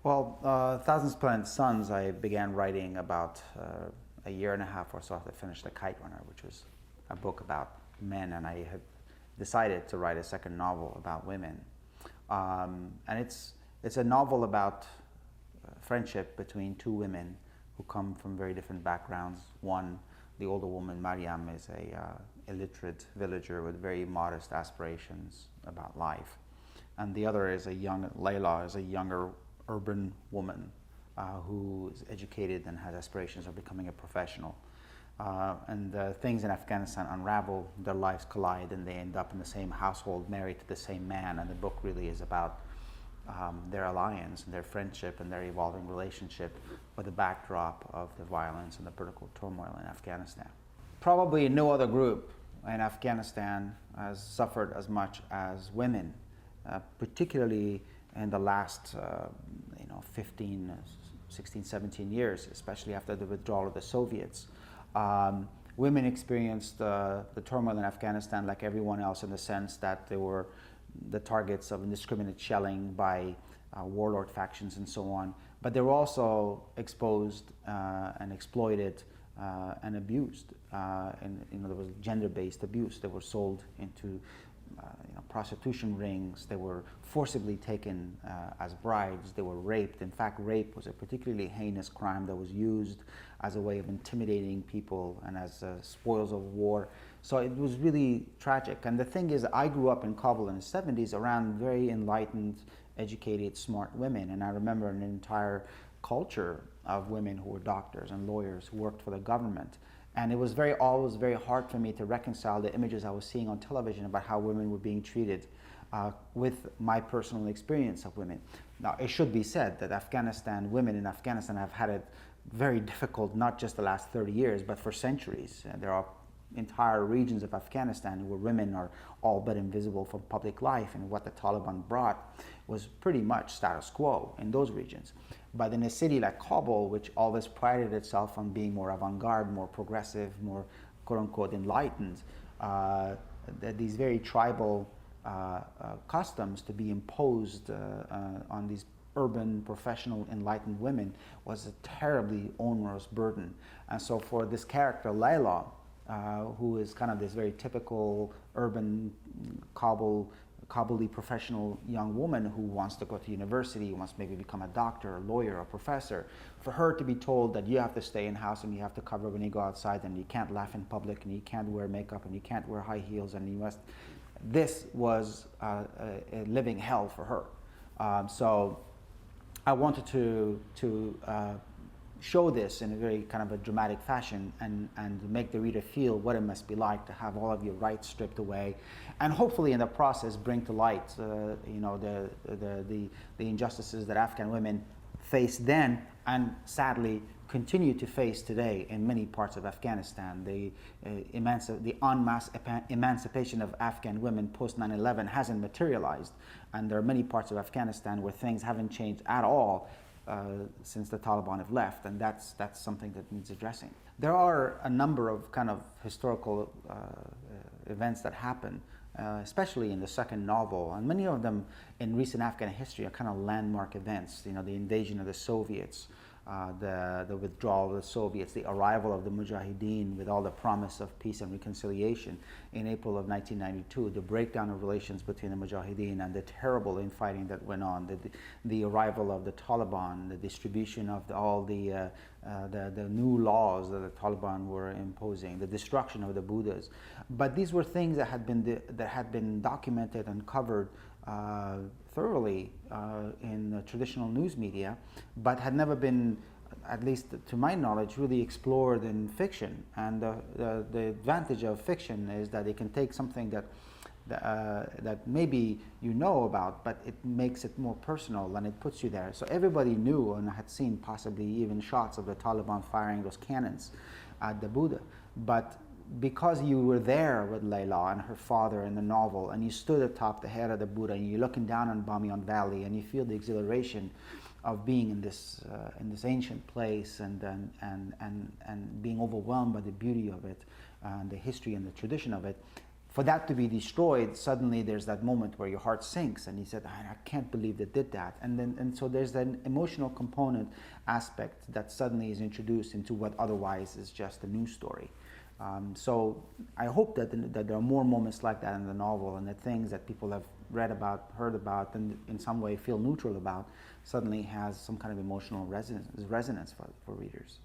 Well, Thousand Splendid Suns, I began writing about a year and a half or so after I finished The Kite Runner, which was a book about men, and I had decided to write a second novel about women. And it's a novel about friendship between two women who come from very different backgrounds. One, the older woman, Mariam, is a illiterate villager with very modest aspirations about life. And the other is Layla is a younger urban woman who is educated and has aspirations of becoming a professional. And things in Afghanistan unravel, their lives collide, and they end up in the same household, married to the same man. And the book really is about their alliance and their friendship and their evolving relationship with the backdrop of the violence and the political turmoil in Afghanistan. Probably no other group in Afghanistan has suffered as much as women, particularly in the last 15, 16, 17 years, especially after the withdrawal of the Soviets. Women experienced the turmoil in Afghanistan like everyone else, in the sense that they were the targets of indiscriminate shelling by warlord factions and so on. But they were also exposed and exploited and abused. And there was gender-based abuse. They were sold into prostitution rings. They were forcibly taken as brides. They were raped. In fact, rape was a particularly heinous crime that was used as a way of intimidating people and as spoils of war. So it was really tragic. And the thing is, I grew up in Kabul in the 70s around very enlightened, educated, smart women. And I remember an entire culture of women who were doctors and lawyers who worked for the government. And it was always very hard for me to reconcile the images I was seeing on television about how women were being treated with my personal experience of women. Now, it should be said that women in Afghanistan have had it very difficult, not just the last 30 years, but for centuries. There are entire regions of Afghanistan where women are all but invisible from public life, and what the Taliban brought was pretty much status quo in those regions. But in a city like Kabul, which always prided itself on being more avant-garde, more progressive, more quote-unquote enlightened, these very tribal customs to be imposed on these urban, professional, enlightened women was a terribly onerous burden. And so for this character, Layla, who is kind of this very typical urban Kabuli professional young woman who wants to go to university, who wants to maybe become a doctor, a lawyer, a professor, for her to be told that you have to stay in house and you have to cover when you go outside, and you can't laugh in public, and you can't wear makeup, and you can't wear high heels, and you must. This was a living hell for her. So I wanted to show this in a very kind of a dramatic fashion, and make the reader feel what it must be like to have all of your rights stripped away, and hopefully in the process bring to light the injustices that Afghan women faced then, and sadly continue to face today in many parts of Afghanistan. The en masse emancipation of Afghan women post 9/11 hasn't materialized, and there are many parts of Afghanistan where things haven't changed at all since the Taliban have left, and that's something that needs addressing. There are a number of kind of historical events that happen, especially in the second novel, and many of them in recent Afghan history are kind of landmark events. The invasion of the Soviets, the withdrawal of the Soviets, the arrival of the Mujahideen with all the promise of peace and reconciliation in April of 1992, the breakdown of relations between the Mujahideen and the terrible infighting that went on, the arrival of the Taliban, the distribution of all the new laws that the Taliban were imposing, the destruction of the Buddhas. But these were things that had been documented and covered thoroughly in traditional news media, but had never been, at least to my knowledge, really explored in fiction. And the advantage of fiction is that it can take something that maybe you know about, but it makes it more personal and it puts you there. So everybody knew and had seen possibly even shots of the Taliban firing those cannons at the Buddha. But because you were there with Layla and her father in the novel, and you stood atop the head of the Buddha, and you're looking down on Bamyan Valley, and you feel the exhilaration of being in this ancient place, and being overwhelmed by the beauty of it, and the history and the tradition of it, for that to be destroyed, suddenly there's that moment where your heart sinks, and he said, I can't believe they did that. And so there's an emotional component aspect that suddenly is introduced into what otherwise is just a news story. So I hope that there are more moments like that in the novel, and that things that people have read about, heard about, and in some way feel neutral about, suddenly has some kind of emotional resonance for readers.